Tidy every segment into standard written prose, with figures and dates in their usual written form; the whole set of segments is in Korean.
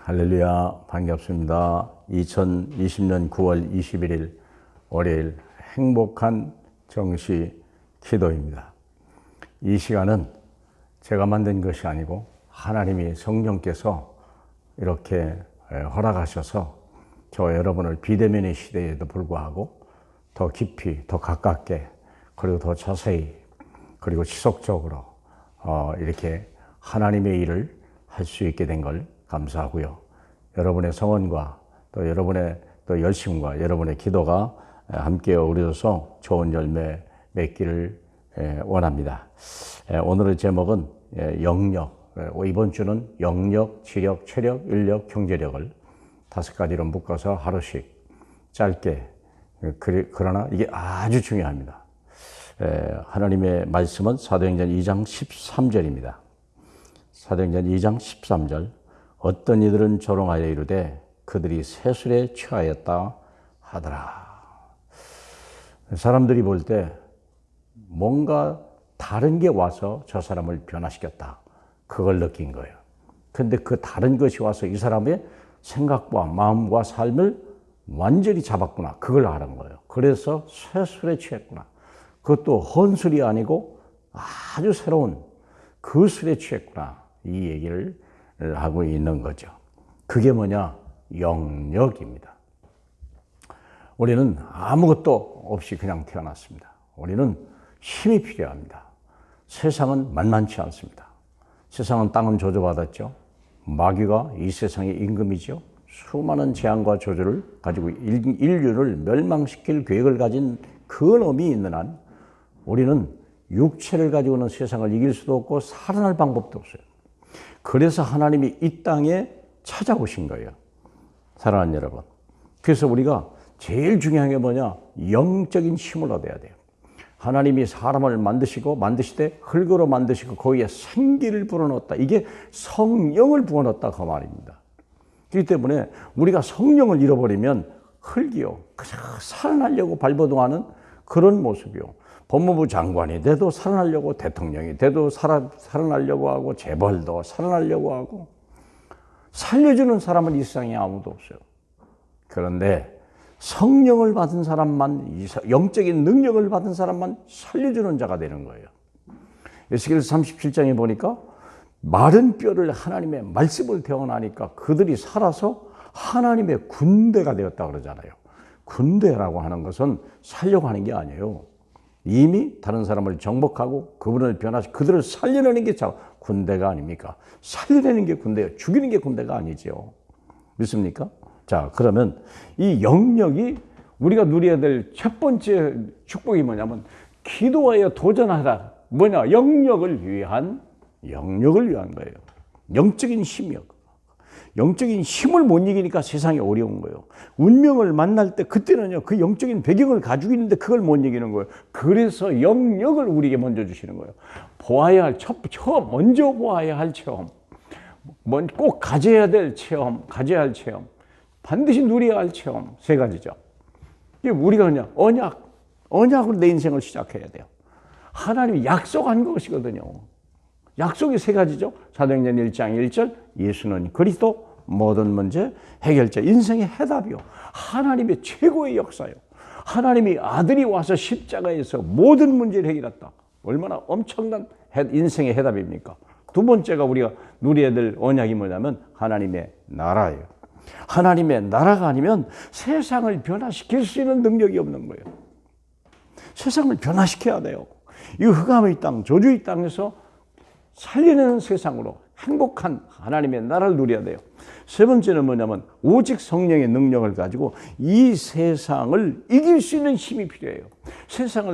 할렐루야, 반갑습니다. 2020년 9월 21일 월요일 행복한 정시 기도입니다. 이 시간은 제가 만든 것이 아니고 하나님이 성령께서 이렇게 허락하셔서 저 여러분을 비대면의 시대에도 불구하고 더 깊이, 더 가깝게, 그리고 더 자세히, 그리고 지속적으로 이렇게 하나님의 일을 할 수 있게 된 걸 감사하고요. 여러분의 성원과 또 여러분의 또 열심과 여러분의 기도가 함께 어우러져서 좋은 열매 맺기를 원합니다. 오늘의 제목은 영역, 이번 주는 영역, 지력, 체력, 인력, 경제력을 5가지로 묶어서 하루씩 짧게, 그러나 이게 아주 중요합니다. 하나님의 말씀은 사도행전 2장 13절입니다. 사도행전 2장 13절, 어떤 이들은 조롱하여 이르되 그들이 세술에 취하였다 하더라. 사람들이 볼 때 뭔가 다른 게 와서 저 사람을 변화시켰다, 그걸 느낀 거예요. 근데 그 다른 것이 와서 이 사람의 생각과 마음과 삶을 완전히 잡았구나, 그걸 아는 거예요. 그래서 세술에 취했구나. 그것도 헌술이 아니고 아주 새로운 그 술에 취했구나, 이 얘기를 하고 있는 거죠. 그게 뭐냐? 영역입니다. 우리는 아무것도 없이 그냥 태어났습니다. 우리는 힘이 필요합니다. 세상은 만만치 않습니다. 세상은 땅은 저주받았죠. 마귀가 이 세상의 임금이죠. 수많은 재앙과 저주를 가지고 인류를 멸망시킬 계획을 가진 그 놈이 있는 한 우리는 육체를 가지고는 세상을 이길 수도 없고 살아날 방법도 없어요. 그래서 하나님이 이 땅에 찾아오신 거예요. 사랑하는 여러분. 그래서 우리가 제일 중요한 게 뭐냐? 영적인 힘을 얻어야 돼요. 하나님이 사람을 만드시되 흙으로 만드시고 거기에 생기를 불어넣었다. 이게 성령을 부어넣었다, 그 말입니다. 그렇기 때문에 우리가 성령을 잃어버리면 흙이요, 그냥 살아나려고 발버둥하는 그런 모습이요. 법무부 장관이 돼도 살아나려고, 대통령이 돼도 살아나려고 하고, 재벌도 살아나려고 하고, 살려주는 사람은 이 세상에 아무도 없어요. 그런데 성령을 받은 사람만, 영적인 능력을 받은 사람만 살려주는 자가 되는 거예요. 에스겔서 37장에 보니까 마른 뼈를 하나님의 말씀을 태어나니까 그들이 살아서 하나님의 군대가 되었다 그러잖아요. 군대라고 하는 것은 살려고 하는 게 아니에요. 이미 다른 사람을 정복하고 그분을 그들을 살려내는 게 군대가 아닙니까? 살려내는 게 군대예요. 죽이는 게 군대가 아니죠. 믿습니까? 자, 그러면 이 영역이 우리가 누려야 될 첫 번째 축복이 뭐냐면, 기도하여 도전하라. 뭐냐? 영역을 위한 거예요. 영적인 힘이요. 영적인 힘을 못 이기니까 세상이 어려운 거예요. 운명을 만날 때 그때는요, 그 영적인 배경을 가지고 있는데 그걸 못 이기는 거예요. 그래서 영역을 우리에게 먼저 주시는 거예요. 먼저 보아야 할 체험, 꼭 가져야 될 체험, 가져야 할 체험, 반드시 누려야 할 체험, 3가지죠. 우리가 그냥 언약으로 내 인생을 시작해야 돼요. 하나님이 약속한 것이거든요. 약속이 3가지죠. 사도행전 1장 1절, 예수는 그리스도, 모든 문제 해결자, 인생의 해답이요. 하나님의 최고의 역사요. 하나님이 아들이 와서 십자가에서 모든 문제를 해결했다. 얼마나 엄청난 인생의 해답입니까? 두 번째가 우리가 누려야 될 언약이 뭐냐면 하나님의 나라예요. 하나님의 나라가 아니면 세상을 변화시킬 수 있는 능력이 없는 거예요. 세상을 변화시켜야 돼요. 이 흑암의 땅, 저주의 땅에서 살려내는 세상으로 행복한 하나님의 나라를 누려야 돼요. 3번째는 뭐냐면 오직 성령의 능력을 가지고 이 세상을 이길 수 있는 힘이 필요해요.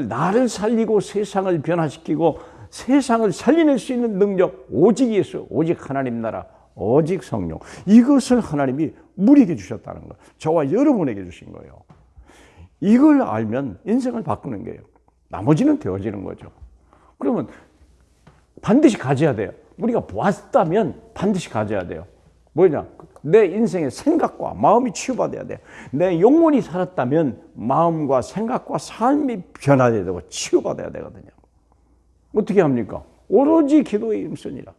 나를 살리고 세상을 변화시키고 세상을 살려낼 수 있는 능력, 오직 예수, 오직 하나님 나라, 오직 성령. 이것을 하나님이 우리에게 주셨다는 거예요. 저와 여러분에게 주신 거예요. 이걸 알면 인생을 바꾸는 거예요. 나머지는 되어지는 거죠. 그러면 반드시 가져야 돼요. 우리가 보았다면 반드시 가져야 돼요. 뭐냐? 내 인생의 생각과 마음이 치유받아야 돼요. 내 영혼이 살았다면 마음과 생각과 삶이 변화돼야 되고 치유받아야 되거든요. 어떻게 합니까? 오로지 기도에 힘쓰니라.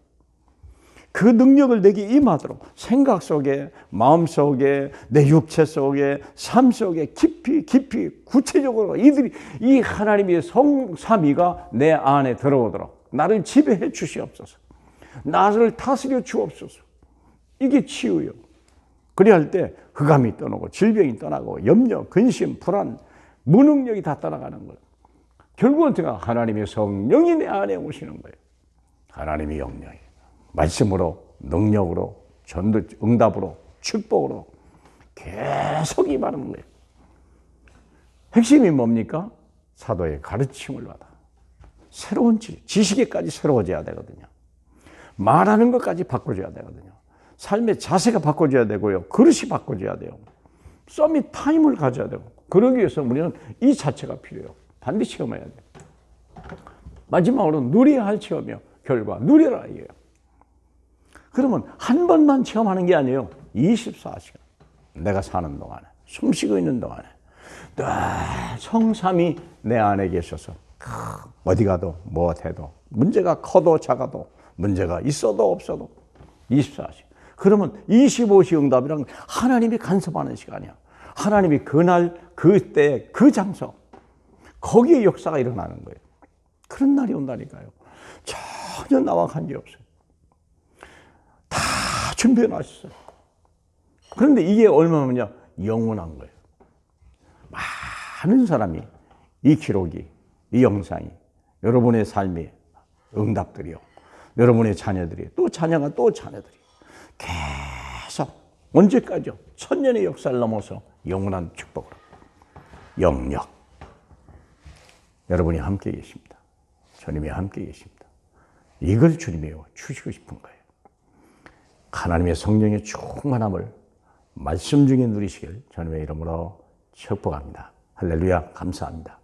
그 능력을 내게 임하도록 생각 속에, 마음 속에, 내 육체 속에, 삶 속에 깊이 구체적으로 이 하나님의 성삼위가 내 안에 들어오도록 나를 지배해 주시옵소서. 나를 다스려 주옵소서. 이게 치유요. 그리할 때 흑암이 떠나고 질병이 떠나고 염려, 근심, 불안, 무능력이 다 떠나가는 거예요. 결국은 제가 하나님의 성령이 내 안에 오시는 거예요. 하나님의 영령이 말씀으로, 능력으로, 전도, 응답으로, 축복으로 계속 임하는 거예요. 핵심이 뭡니까? 사도의 가르침을 받아. 새로운 지식에까지 새로워져야 되거든요. 말하는 것까지 바꿔줘야 되거든요. 삶의 자세가 바꿔줘야 되고요. 그릇이 바꿔줘야 돼요. 서밋 타임을 가져야 되고, 그러기 위해서 우리는 이 자체가 필요해요. 반드시 체험해야 돼요. 마지막으로 누려야 할 체험이요. 결과, 누려라 이게요. 그러면 한 번만 체험하는 게 아니에요. 24시간. 내가 사는 동안에, 숨 쉬고 있는 동안에 늘 성삼이 내 안에 계셔서 어디 가도 뭐 해도 문제가 커도 작아도 문제가 있어도 없어도 24시간. 그러면 25시 응답이란 하나님이 간섭하는 시간이야. 하나님이 그날, 그때, 그 장소, 거기에 역사가 일어나는 거예요. 그런 날이 온다니까요. 전혀 나와 관계없어요. 다 준비해 놨어요. 그런데 이게 얼마냐? 영원한 거예요. 많은 사람이 이 기록이, 이 영상이 여러분의 삶의 응답들이요. 여러분의 자녀들이, 또 자녀가 또 자녀들이 계속 언제까지요? 천년의 역사를 넘어서 영원한 축복으로 영역. 여러분이 함께 계십니다. 주님이 함께 계십니다. 이걸 주님이 주시고 싶은 거예요. 하나님의 성령의 충만함을 말씀 중에 누리시길 주님의 이름으로 축복합니다. 할렐루야. 감사합니다.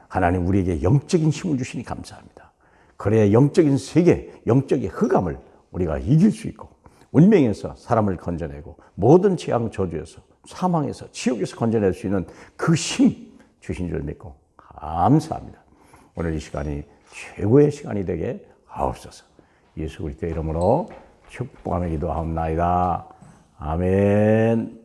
하나님 우리에게 영적인 힘을 주시니 감사합니다. 그래야 영적인 세계, 영적인 흑암을 우리가 이길 수 있고 운명에서 사람을 건져내고 모든 재앙 저주에서 사망에서 지옥에서 건져낼 수 있는 그 힘 주신 줄 믿고 감사합니다. 오늘 이 시간이 최고의 시간이 되게 하옵소서. 예수 그리스도의 이름으로 축복하며 기도하옵나이다. 아멘.